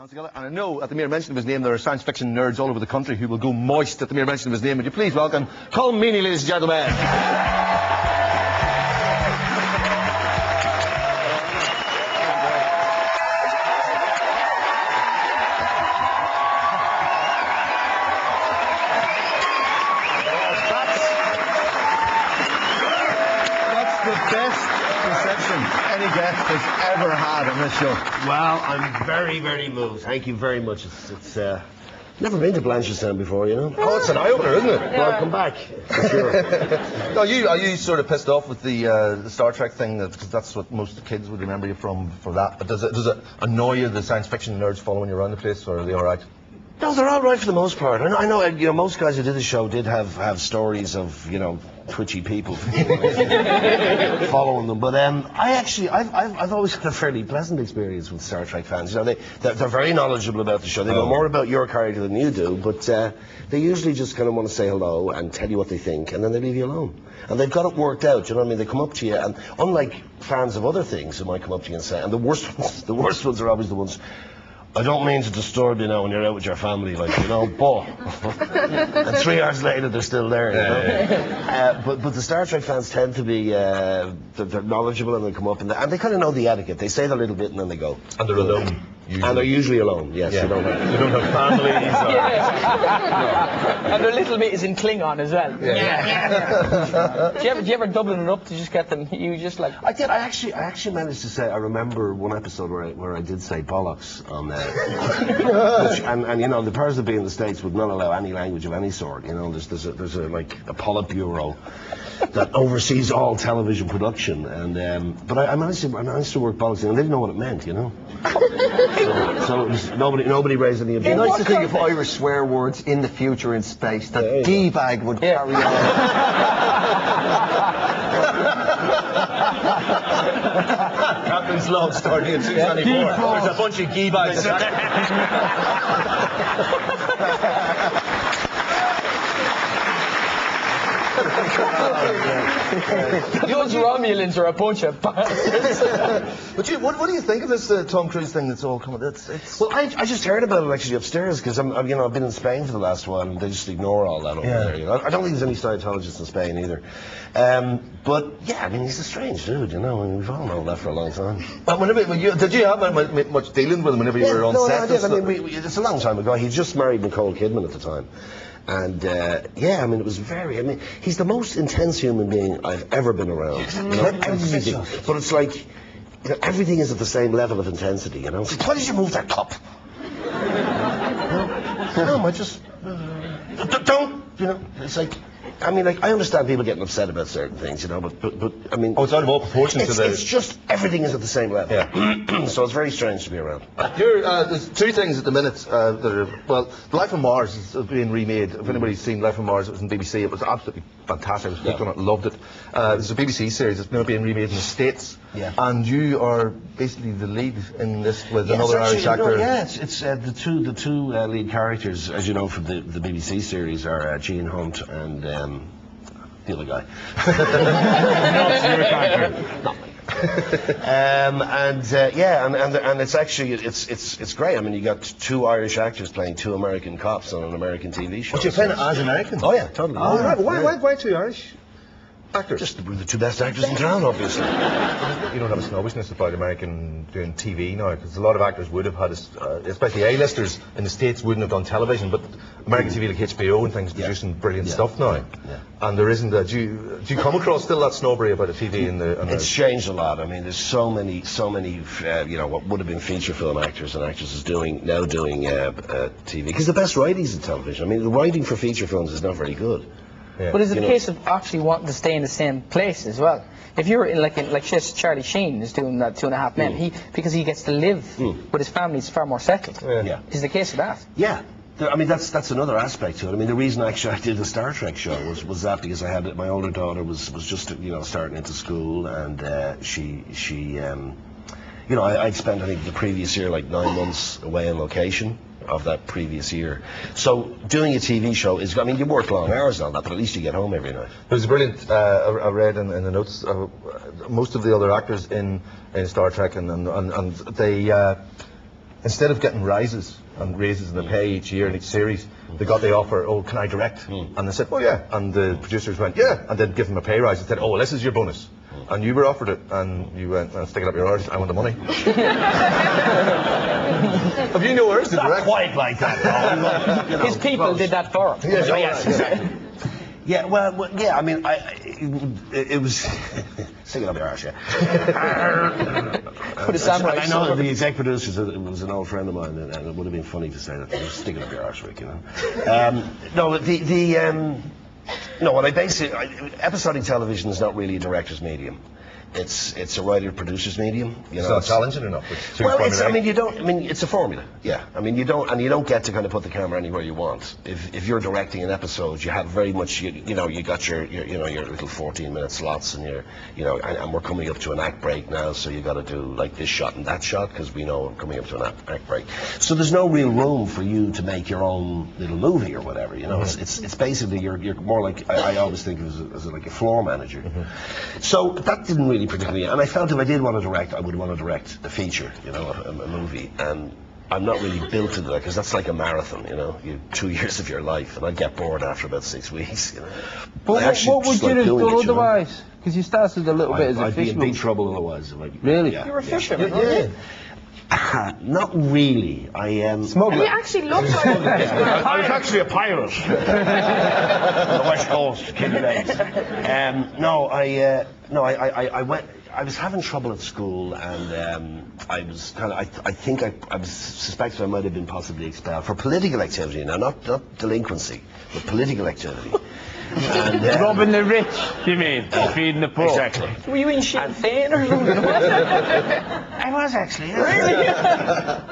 hands together. And I know at the mere mention of his name there are science fiction nerds all over the country who will go moist at the mere mention of his name. Would you please welcome Colm Meaney, ladies and gentlemen. That's the best reception any guest has ever had on this show. Well, I'm very, very moved. Thank you very much. It's never been to Blanchardstown before, you know. Oh, it's an eye-opener, isn't it? Well, I'll come back, for sure. No, are you sort of pissed off with the Star Trek thing? Because that's what most kids would remember you from for that. But does it annoy you, the science fiction nerds following you around the place, or are they all right? No, they're all right for the most part. I know, you know, most guys who did the show did have stories of, you know, twitchy people following them. But I've always had a fairly pleasant experience with Star Trek fans. You know, they're very knowledgeable about the show. They know more about your character than you do, but they usually just kind of want to say hello and tell you what they think, and then they leave you alone. And they've got it worked out. You know what I mean? They come up to you, and unlike fans of other things who might come up to you and say, and the worst ones are always the ones. I don't mean to disturb you now when you're out with your family, like, you know, but... and 3 hours later, they're still there, you know? But the Star Trek fans tend to be... they're knowledgeable, and they come up, and they kind of know the etiquette. They say their little bit, and then they go. And they're alone. Usually. And they're usually alone, yes. Yeah. They don't have families. No. And their little bit is in Klingon as well. Yeah. Do you ever doubling it up to just get them? You just like. I did. I actually managed to say. I remember one episode where I did say bollocks on and you know, the powers that be in the States would not allow any language of any sort. You know, there's a Politburo that oversees all television production, and but I managed to work bollocks in, and they didn't know what it meant. You know. So it was, nobody raised any objection. It's nice to think of Irish swear words in the future in space that D-bag would carry on. Captain's log starting at 224. There's a bunch of gee-bags. Those Romulans are a bunch of bastards. But what do you think of this Tom Cruise thing that's all coming? Well, I just heard about it actually upstairs because I've been in Spain for the last while, and they just ignore all that over there. You know? I don't think there's any Scientologists in Spain either. But yeah, I mean, he's a strange dude, you know. I mean, we've all known that for a long time. Did you have much dealing with him whenever you were on set? No, I did. I mean, it's a long time ago. He just married Nicole Kidman at the time. And, yeah, I mean, it was he's the most intense human being I've ever been around. You know, everything. But it's like, you know, everything is at the same level of intensity, you know? It's like, why did you move that cup? No, I just... don't, you know? It's like... I mean, like, I understand people getting upset about certain things, you know, but I mean... Oh, it's out of all proportion to the... It's just, everything is at the same level. Yeah. So it's very strange to be around. There's 2 things at the minute that are... Well, Life on Mars is being remade. If anybody's seen Life on Mars, it was on BBC. It was absolutely fantastic. I was hooked on it, loved it. There's a BBC series that's now being remade in the States. Yeah. And you are basically the lead in this with another Irish actor. It's the two lead characters, as you know, from the BBC series are Gene Hunt and the other guy. Not your character. No. And it's actually it's great. I mean, you got 2 Irish actors playing 2 American cops on an American TV show. But you're playing it as American? Oh yeah, totally. Oh, right. Why 2 Irish actors? Just the 2 best actors in town, obviously. You don't have a snobbishness about American doing TV now, because a lot of actors would have had, especially A-listers in the States, wouldn't have done television, but American TV like HBO and things producing brilliant stuff now. Yeah. And there isn't do you come across still that snobbery about the TV in the... It's changed a lot. I mean, there's so many, you know, what would have been feature film actors and actresses now doing TV. Because the best writing's in television. I mean, the writing for feature films is not very good. Yeah. But is it a case of actually wanting to stay in the same place as well? If you're like Charlie Sheen is doing that 2.5 Men, because he gets to live with his family, it's far more settled. Yeah. Is the case of that? Yeah. I mean, that's another aspect to it. I mean, the reason actually I did the Star Trek show was that because I had my older daughter was just, you know, starting into school, and she you know, I'd spent, I think, the previous year like 9 months away on location of that previous year. So doing a TV show is, I mean, you work long hours on that, but at least you get home every night. There's a brilliant, I read in the notes, most of the other actors in Star Trek, and they instead of getting rises and raises in the pay each year in each series, they got the offer, oh, can I direct? And they said, oh yeah. And the producers went, yeah. And they'd give them a pay rise and said, oh, well, this is your bonus. And you were offered it, and you went, stick it up your arse, I want the money. Have you no urge to direct? Not quite like that, though. His people did that for him. Yes, exactly. Yeah, well, yeah, I mean, it was... Stick it up your arse, yeah. Put a samurai I know the exec producer was an old friend of mine, and it would have been funny to say that. Just stick it up your arse, Rick, you know. No, what I basically... episodic television is not really a director's medium. It's a writer-producer's medium. You know, it's not challenging enough. Well, it's a formula. Yeah, I mean, you don't get to kind of put the camera anywhere you want. If you're directing an episode, you have very much, you got your little 14-minute slots, and and we're coming up to an act break now, so you got to do like this shot and that shot because we know we're coming up to an act break. So there's no real room for you to make your own little movie or whatever. You know, it's basically you're more like I always think of it as like a floor manager. So that didn't really particularly, and I felt if I did want to direct, I would want to direct a feature, a movie, and I'm not really built to that because that's like a marathon, you 2 years of your life, and I'd get bored after about 6 weeks, But what would you have done otherwise? Because you started a little bit as a fisherman. I'd be in big trouble otherwise. Really? Yeah, You're a fisherman, yeah. Not really. I am. Smuggler. You actually look like a fisherman. I was actually a pirate on the west coast, Kidney Bays. I went. I was having trouble at school, and I was kind of. I was suspected I might have been possibly expelled for political activity. Now, not delinquency, but political activity. And, robbing the rich, you mean? Feeding the poor. Exactly. Were you in Sinn Féin or something? I was actually. Yeah.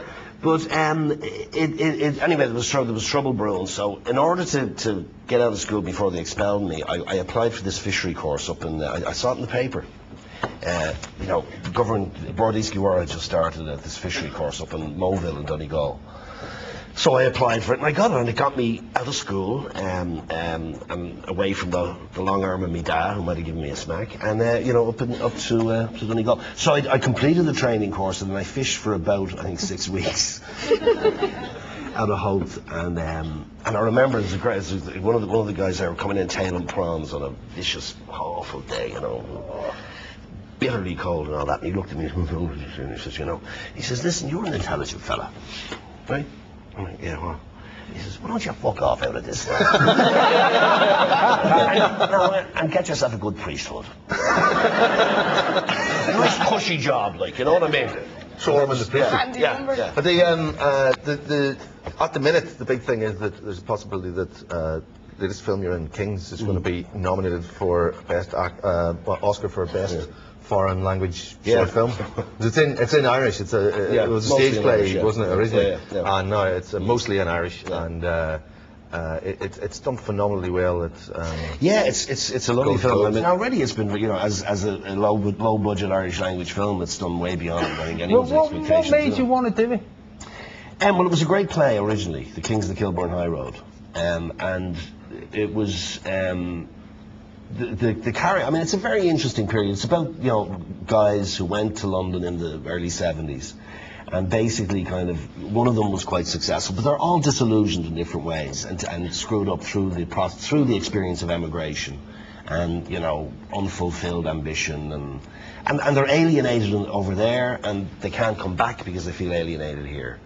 But anyway, there was trouble brewing. So in order to get out of school before they expelled me, I applied for this fishery course up in. I saw it in the paper. The government, Bord Iascaigh Mhara had just started this fishery course up in Moville in Donegal. So I applied for it, and I got it, and it got me out of school, and away from the long arm of me dad, who might have given me a smack, and up to Donegal. So I completed the training course, and then I fished for about, I think, 6 weeks out of Holt, and I remember one of the guys there were coming in tailing prawns on a vicious, awful day, bitterly cold and all that, and he looked at me and he says, he says, listen, you're an intelligent fella, right? I'm like, yeah, well. He says, why don't you fuck off out of this? and get yourself a good priesthood. Nice cushy job, like, you know what I mean? Throw him in the priesthood. Yeah. But at the minute, the big thing is that there's a possibility that the latest film you're in, Kings, is going to be nominated for Oscar for Best Foreign Language short film. It's in Irish. It was a stage play, Irish, wasn't it, originally? Yeah. And now it's mostly in Irish, and it's done phenomenally well. It's a lovely film. I mean, already it's been, as a low budget Irish language film, it's done way beyond I think anyone's expectations. What made you want to do it? Well, it was a great play originally, The Kings of the Kilburn High Road, and it was. The carry. I mean, it's a very interesting period. It's about guys who went to London in the early 70s, and basically kind of one of them was quite successful, but they're all disillusioned in different ways and screwed up through the experience of emigration, and unfulfilled ambition, and they're alienated over there, and they can't come back because they feel alienated here.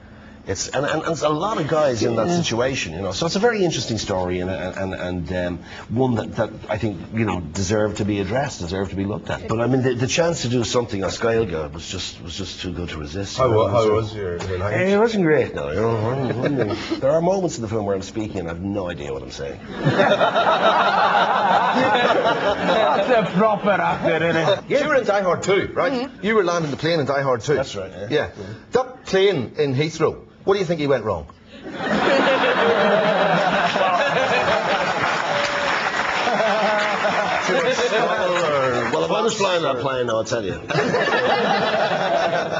It's a lot of guys in that situation, So it's a very interesting story, and one that I think deserved to be addressed, deserved to be looked at. But I mean, the chance to do something on Scailga was just too good to resist. How was your language? It wasn't great. No, there are moments in the film where I'm speaking and I have no idea what I'm saying. That's a proper actor, innit? Yeah. You were in Die Hard 2, right? Mm-hmm. You were landing the plane in Die Hard 2. That's right. Yeah. That plane in Heathrow. What do you think he went wrong? Well, if I was flying that plane, I'll tell you.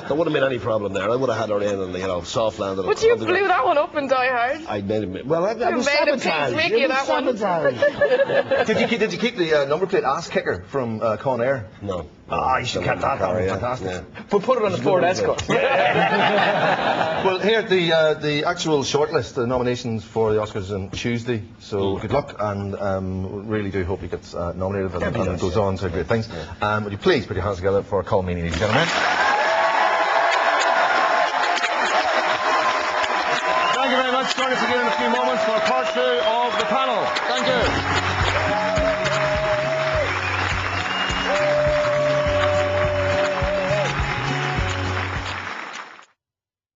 There wouldn't have been any problem there. I would have had her in and, soft landed. But you blew that one up in Die Hard. I made it. Well, I was made a pig Mickey of that one. Did you keep the number plate ass kicker from Con Air? No. You should get that. That was fantastic. But put it on the Ford Escort. Well, here the actual shortlist, the nominations for the Oscars on Tuesday. So good luck, and really do hope he gets nominated and goes on to great things. Would you please put your hands together for Colm Meaney, ladies and gentlemen? Thank you very much. Join us again in a few moments for part 2 of the panel. Thank you.